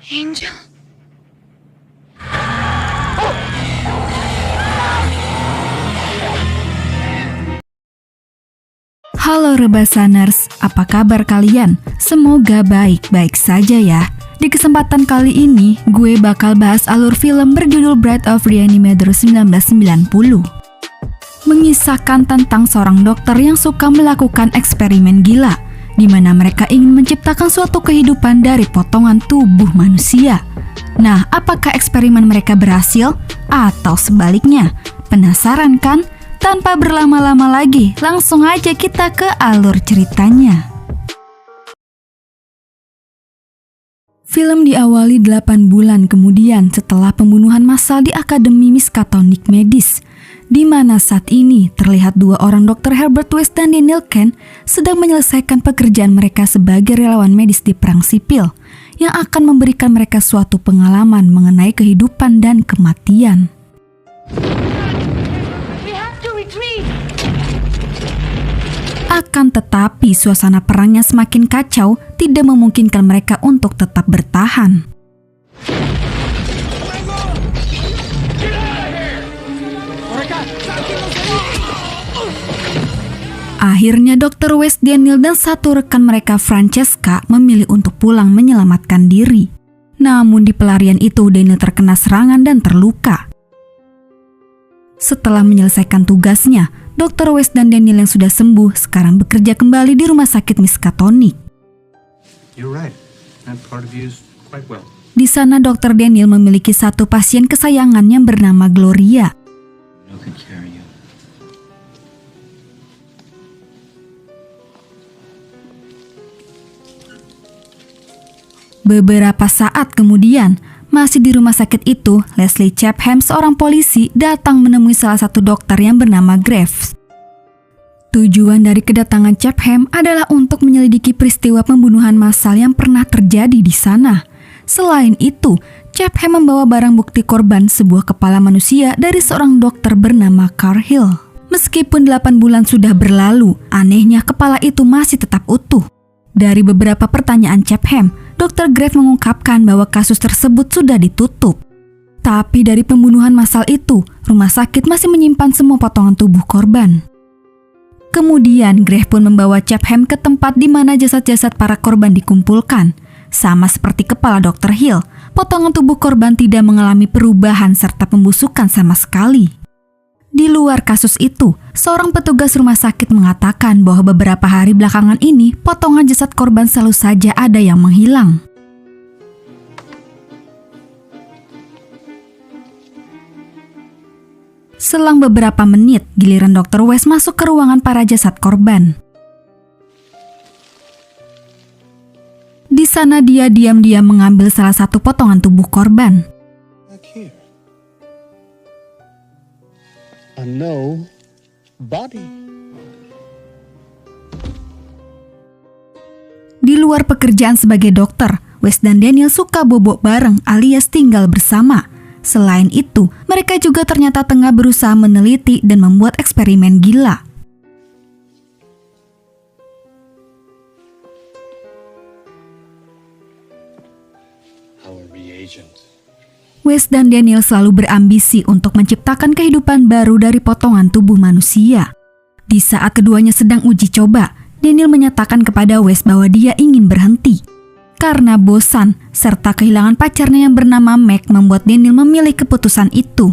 Angel. Halo Rebasaners, apa kabar kalian? Semoga baik-baik saja ya. Di kesempatan kali ini, gue bakal bahas alur film berjudul Bride of Reanimator 1990. Mengisahkan tentang seorang dokter yang suka melakukan eksperimen gila, di mana mereka ingin menciptakan suatu kehidupan dari potongan tubuh manusia. Nah, apakah eksperimen mereka berhasil? Atau sebaliknya? Penasaran kan? Tanpa berlama-lama lagi, langsung aja kita ke alur ceritanya. Film diawali 8 bulan kemudian setelah pembunuhan massal di Akademi Miskatonic Medis, di mana saat ini terlihat dua orang dokter Herbert West dan Daniel Kent sedang menyelesaikan pekerjaan mereka sebagai relawan medis di perang sipil, yang akan memberikan mereka suatu pengalaman mengenai kehidupan dan kematian. Akan tetapi suasana perangnya semakin kacau, tidak memungkinkan mereka untuk tetap bertahan. Akhirnya Dr. West, Daniel, dan satu rekan mereka Francesca memilih untuk pulang menyelamatkan diri. Namun di pelarian itu Daniel terkena serangan dan terluka. Setelah menyelesaikan tugasnya, Dr. West dan Daniel yang sudah sembuh sekarang bekerja kembali di rumah sakit Miskatonic. Di sana Dr. Daniel memiliki satu pasien kesayangan yang bernama Gloria. Beberapa saat kemudian, masih di rumah sakit itu, Leslie Chapham, seorang polisi, datang menemui salah satu dokter yang bernama Graves. Tujuan dari kedatangan Chapham adalah untuk menyelidiki peristiwa pembunuhan massal yang pernah terjadi di sana. Selain itu, Chapham membawa barang bukti korban sebuah kepala manusia dari seorang dokter bernama Carhill. Meskipun 8 bulan sudah berlalu, anehnya kepala itu masih tetap utuh. Dari beberapa pertanyaan Chapham, Dr. Graves mengungkapkan bahwa kasus tersebut sudah ditutup. Tapi dari pembunuhan massal itu, rumah sakit masih menyimpan semua potongan tubuh korban. Kemudian Graves pun membawa Chapham ke tempat di mana jasad-jasad para korban dikumpulkan. Sama seperti kepala Dr. Hill, potongan tubuh korban tidak mengalami perubahan serta pembusukan sama sekali. Di luar kasus itu, seorang petugas rumah sakit mengatakan bahwa beberapa hari belakangan ini, potongan jasad korban selalu saja ada yang menghilang. Selang beberapa menit, giliran Dr. West masuk ke ruangan para jasad korban. Di sana dia diam-diam mengambil salah satu potongan tubuh korban. Di luar pekerjaan sebagai dokter, West dan Daniel suka bobok bareng alias tinggal bersama. Selain itu, mereka juga ternyata tengah berusaha meneliti dan membuat eksperimen gila. West dan Daniel selalu berambisi untuk menciptakan kehidupan baru dari potongan tubuh manusia. Di saat keduanya sedang uji coba, Daniel menyatakan kepada West bahwa dia ingin berhenti. Karena bosan, serta kehilangan pacarnya yang bernama Meg membuat Daniel memilih keputusan itu.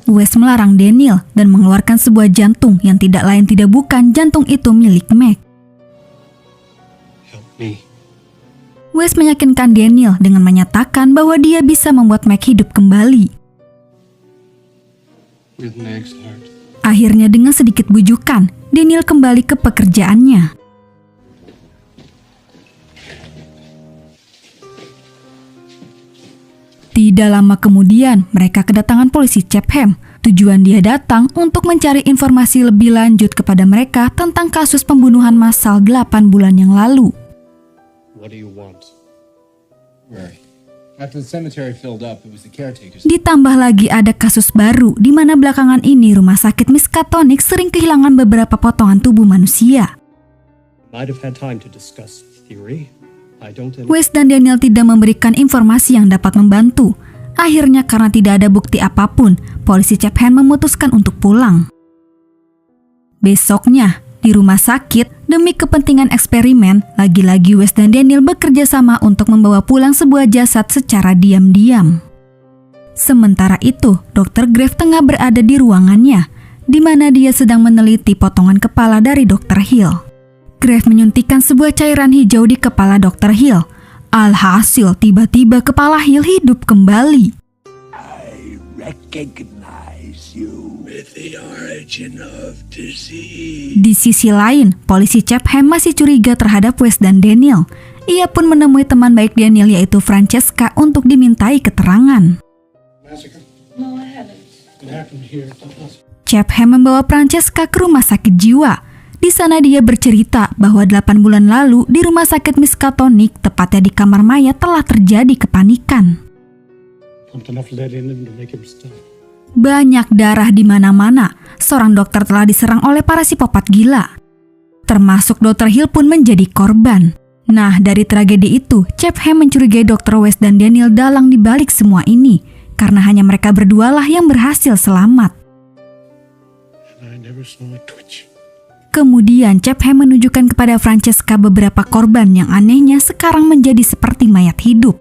West melarang Daniel dan mengeluarkan sebuah jantung yang tidak lain tidak bukan jantung itu milik Meg. West meyakinkan Daniel dengan menyatakan bahwa dia bisa membuat Meg hidup kembali. Akhirnya dengan sedikit bujukan, Daniel kembali ke pekerjaannya. Tidak lama kemudian, mereka kedatangan polisi Chapham. Tujuan dia datang untuk mencari informasi lebih lanjut kepada mereka tentang kasus pembunuhan massal 8 bulan yang lalu. Ditambah lagi ada kasus baru di mana belakangan ini rumah sakit Miskatonic sering kehilangan beberapa potongan tubuh manusia. Wes dan Daniel tidak memberikan informasi yang dapat membantu. Akhirnya karena tidak ada bukti apapun, polisi Chapham memutuskan untuk pulang. Besoknya, di rumah sakit, demi kepentingan eksperimen, lagi-lagi Wes dan Daniel bekerja sama untuk membawa pulang sebuah jasad secara diam-diam. Sementara itu, Dr. Graves tengah berada di ruangannya, di mana dia sedang meneliti potongan kepala dari Dr. Hill. Graves menyuntikkan sebuah cairan hijau di kepala Dr. Hill. Alhasil, tiba-tiba kepala Hill hidup kembali. I recognize you with the origin of disease. Di sisi lain, polisi Chapham masih curiga terhadap Wes dan Daniel. Ia pun menemui teman baik Daniel yaitu Francesca untuk dimintai keterangan. No, I haven't. It happened here. Chapham membawa Francesca ke rumah sakit jiwa. Di sana dia bercerita bahwa 8 bulan lalu di rumah sakit Miskatonic, tepatnya di kamar mayat, telah terjadi kepanikan. Banyak darah di mana-mana. Seorang dokter telah diserang oleh para psikopat gila. Termasuk Dr. Hill pun menjadi korban. Nah, dari tragedi itu, Chapham mencurigai Dr. Wes dan Daniel dalang di balik semua ini, karena hanya mereka berdualah yang berhasil selamat. Kemudian Chapham menunjukkan kepada Francesca beberapa korban yang anehnya sekarang menjadi seperti mayat hidup.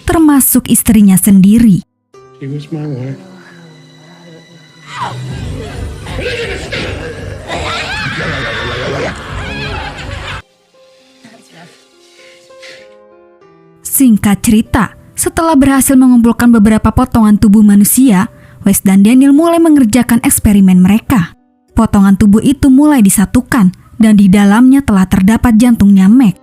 Termasuk istrinya sendiri. Singkat cerita, setelah berhasil mengumpulkan beberapa potongan tubuh manusia, Wes dan Daniel mulai mengerjakan eksperimen mereka. Potongan tubuh itu mulai disatukan dan di dalamnya telah terdapat jantungnya Mac.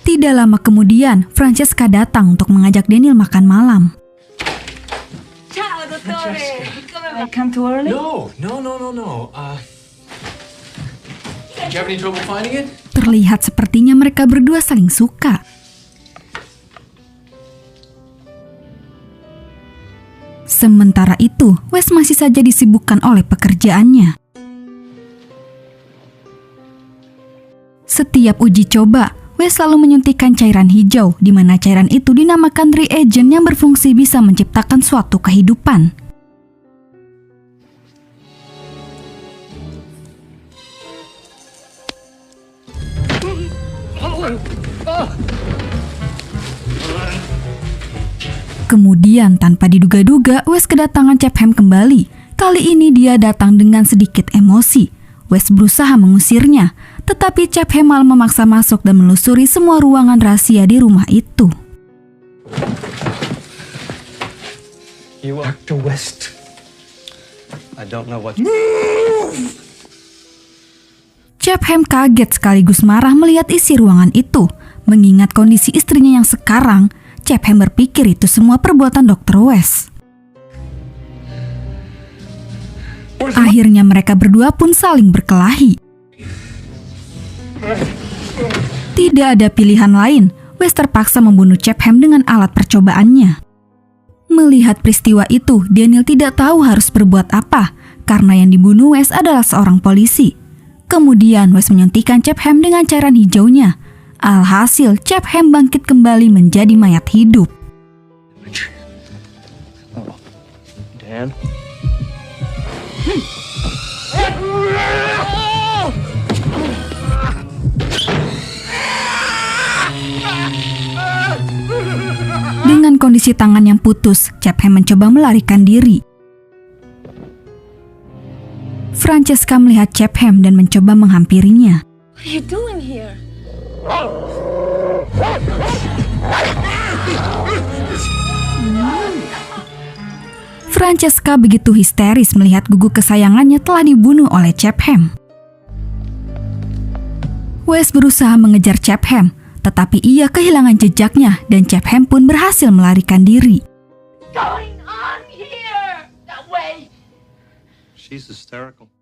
Tidak lama kemudian, Francesca datang untuk mengajak Daniel makan malam. Ciao, dottore. I come too early? No. Did you have any trouble finding it? Terlihat sepertinya mereka berdua saling suka. Sementara itu, Wes masih saja disibukkan oleh pekerjaannya. Setiap uji coba, Wes selalu menyuntikkan cairan hijau, di mana cairan itu dinamakan reagent yang berfungsi bisa menciptakan suatu kehidupan. Kemudian tanpa diduga-duga, Wes kedatangan Chapham kembali. Kali ini dia datang dengan sedikit emosi. Wes berusaha mengusirnya, tetapi Chapham malah memaksa masuk dan menelusuri semua ruangan rahasia di rumah itu. Dr. West. I don't know what. Chapham kaget sekaligus marah melihat isi ruangan itu. Mengingat kondisi istrinya yang sekarang, Chapham berpikir itu semua perbuatan Dr. West. Akhirnya mereka berdua pun saling berkelahi. Tidak ada pilihan lain, West terpaksa membunuh Chapham dengan alat percobaannya. Melihat peristiwa itu, Daniel tidak tahu harus berbuat apa, karena yang dibunuh West adalah seorang polisi. Kemudian West menyuntikkan Chapham dengan cairan hijaunya. Alhasil, Chapham bangkit kembali menjadi mayat hidup. Dan. Dengan kondisi tangan yang putus, Chapham mencoba melarikan diri. Francesca melihat Chapham dan mencoba menghampirinya. What are you doing here? Francesca begitu histeris melihat gugu kesayangannya telah dibunuh oleh Chapham. Wes berusaha mengejar Chapham, tetapi ia kehilangan jejaknya dan Chapham pun berhasil melarikan diri. Going on here? That way. She's hysterical.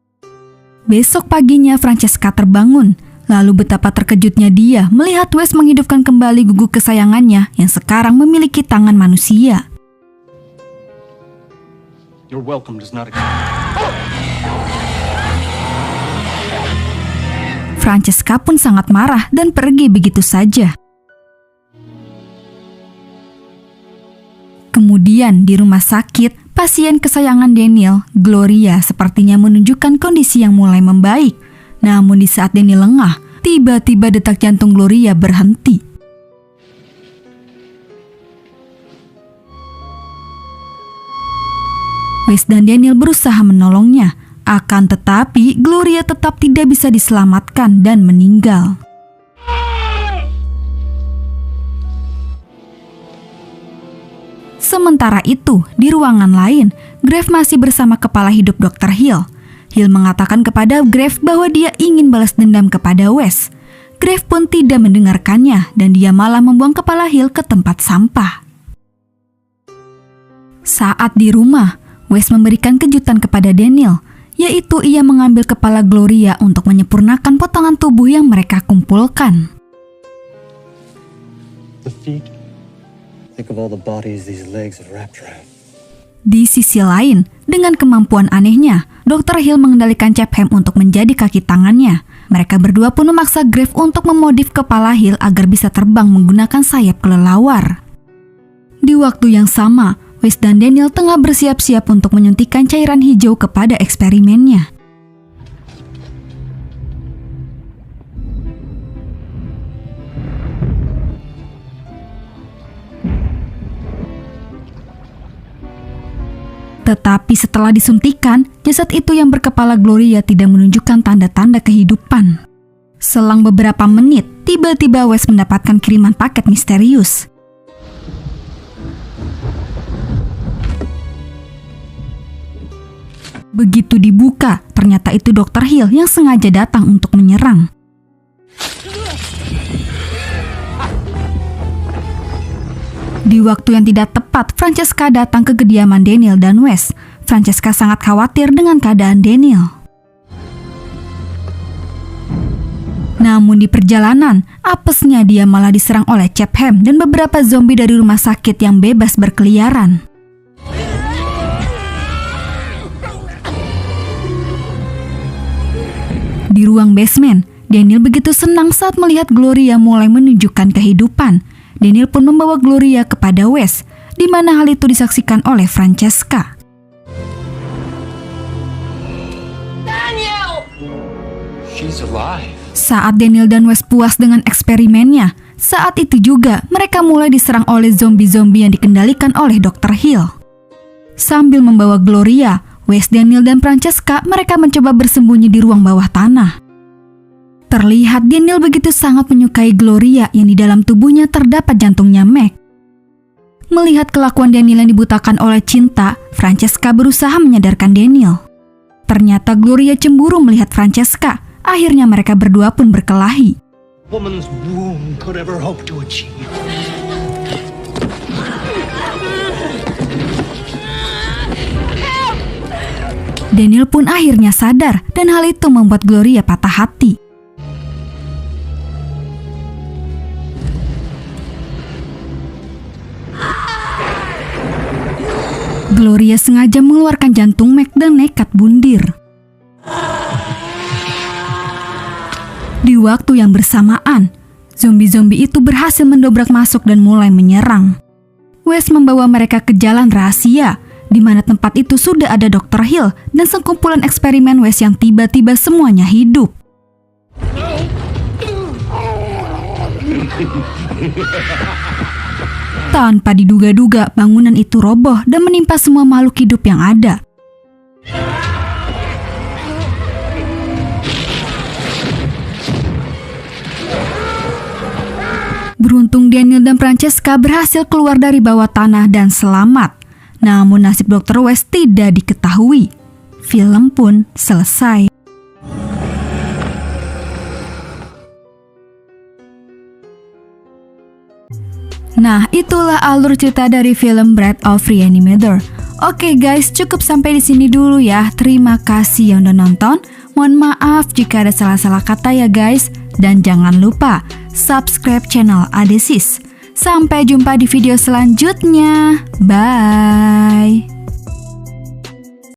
Besok paginya Francesca terbangun. Lalu betapa terkejutnya dia melihat Wes menghidupkan kembali gugu kesayangannya yang sekarang memiliki tangan manusia. Your welcome does not Francesca pun sangat marah dan pergi begitu saja. Kemudian di rumah sakit, pasien kesayangan Daniel, Gloria, sepertinya menunjukkan kondisi yang mulai membaik. Namun di saat Daniel lengah, tiba-tiba detak jantung Gloria berhenti. Wes dan Daniel berusaha menolongnya, akan tetapi Gloria tetap tidak bisa diselamatkan dan meninggal. Sementara itu, di ruangan lain, Grave masih bersama kepala hidup Dr. Hill. Hill mengatakan kepada Grave bahwa dia ingin balas dendam kepada Wes. Grave pun tidak mendengarkannya dan dia malah membuang kepala Hill ke tempat sampah. Saat di rumah, Wes memberikan kejutan kepada Daniel, yaitu ia mengambil kepala Gloria untuk menyempurnakan potongan tubuh yang mereka kumpulkan. The feet. Think of all the bodies these legs have wrapped around. Di sisi lain, dengan kemampuan anehnya, Dr. Hill mengendalikan Chapham untuk menjadi kaki tangannya. Mereka berdua pun memaksa Grave untuk memodif kepala Hill agar bisa terbang menggunakan sayap kelelawar. Di waktu yang sama, Wes dan Daniel tengah bersiap-siap untuk menyuntikkan cairan hijau kepada eksperimennya. Tetapi setelah disuntikan, jasad itu yang berkepala Gloria tidak menunjukkan tanda-tanda kehidupan. Selang beberapa menit, tiba-tiba Wes mendapatkan kiriman paket misterius. Begitu dibuka, ternyata itu Dr. Hill yang sengaja datang untuk menyerang. Di waktu yang tidak tepat, Francesca datang ke kediaman Daniel dan Wes. Francesca sangat khawatir dengan keadaan Daniel. Namun di perjalanan, apesnya dia malah diserang oleh Chapham dan beberapa zombie dari rumah sakit yang bebas berkeliaran. Di ruang basement, Daniel begitu senang saat melihat Gloria mulai menunjukkan kehidupan. Daniel pun membawa Gloria kepada Wes, di mana hal itu disaksikan oleh Francesca. Daniel! She's alive. Saat Daniel dan Wes puas dengan eksperimennya, saat itu juga mereka mulai diserang oleh zombie-zombie yang dikendalikan oleh Dr. Hill. Sambil membawa Gloria, Wes, Daniel, dan Francesca mereka mencoba bersembunyi di ruang bawah tanah. Terlihat Daniel begitu sangat menyukai Gloria yang di dalam tubuhnya terdapat jantungnya Meg. Melihat kelakuan Daniel yang dibutakan oleh cinta, Francesca berusaha menyadarkan Daniel. Ternyata Gloria cemburu melihat Francesca. Akhirnya mereka berdua pun berkelahi. Woman's womb could ever hope to achieve. Daniel pun akhirnya sadar dan hal itu membuat Gloria patah hati. Gloria sengaja mengeluarkan jantung Meg dan nekat bundir. Di waktu yang bersamaan, zombie-zombie itu berhasil mendobrak masuk dan mulai menyerang. Wes membawa mereka ke jalan rahasia, di mana tempat itu sudah ada Dr. Hill dan sekumpulan eksperimen Wes yang tiba-tiba semuanya hidup. Tanpa diduga-duga, bangunan itu roboh dan menimpa semua makhluk hidup yang ada. Beruntung Daniel dan Francesca berhasil keluar dari bawah tanah dan selamat. Namun nasib Dr. Wes tidak diketahui. Film pun selesai. Nah, itulah alur cerita dari film Breath of Reanimator. Oke guys, cukup sampai di sini dulu ya. Terima kasih yang udah nonton. Mohon maaf jika ada salah-salah kata ya guys. Dan jangan lupa subscribe channel Adesis. Sampai jumpa di video selanjutnya. Bye.